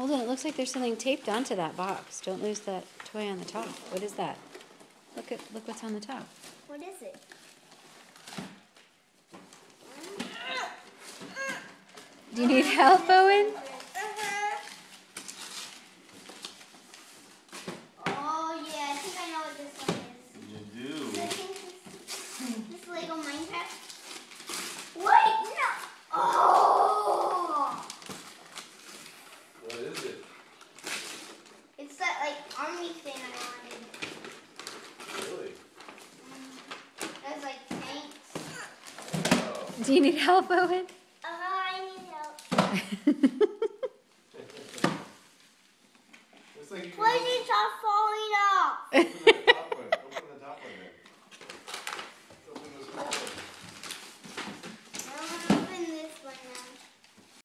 Hold on, it looks like there's something taped onto that box. Don't lose that toy on the top. What is that? Look what's on the top. What is it? Do you need help, Owen? Oh yeah, I think I know what this one is. You do. I think this Lego Minecraft. Wait, no! Oh! What is it? It's that like army thing I wanted. Really? There's like tanks. Oh. Do you need help, Owen?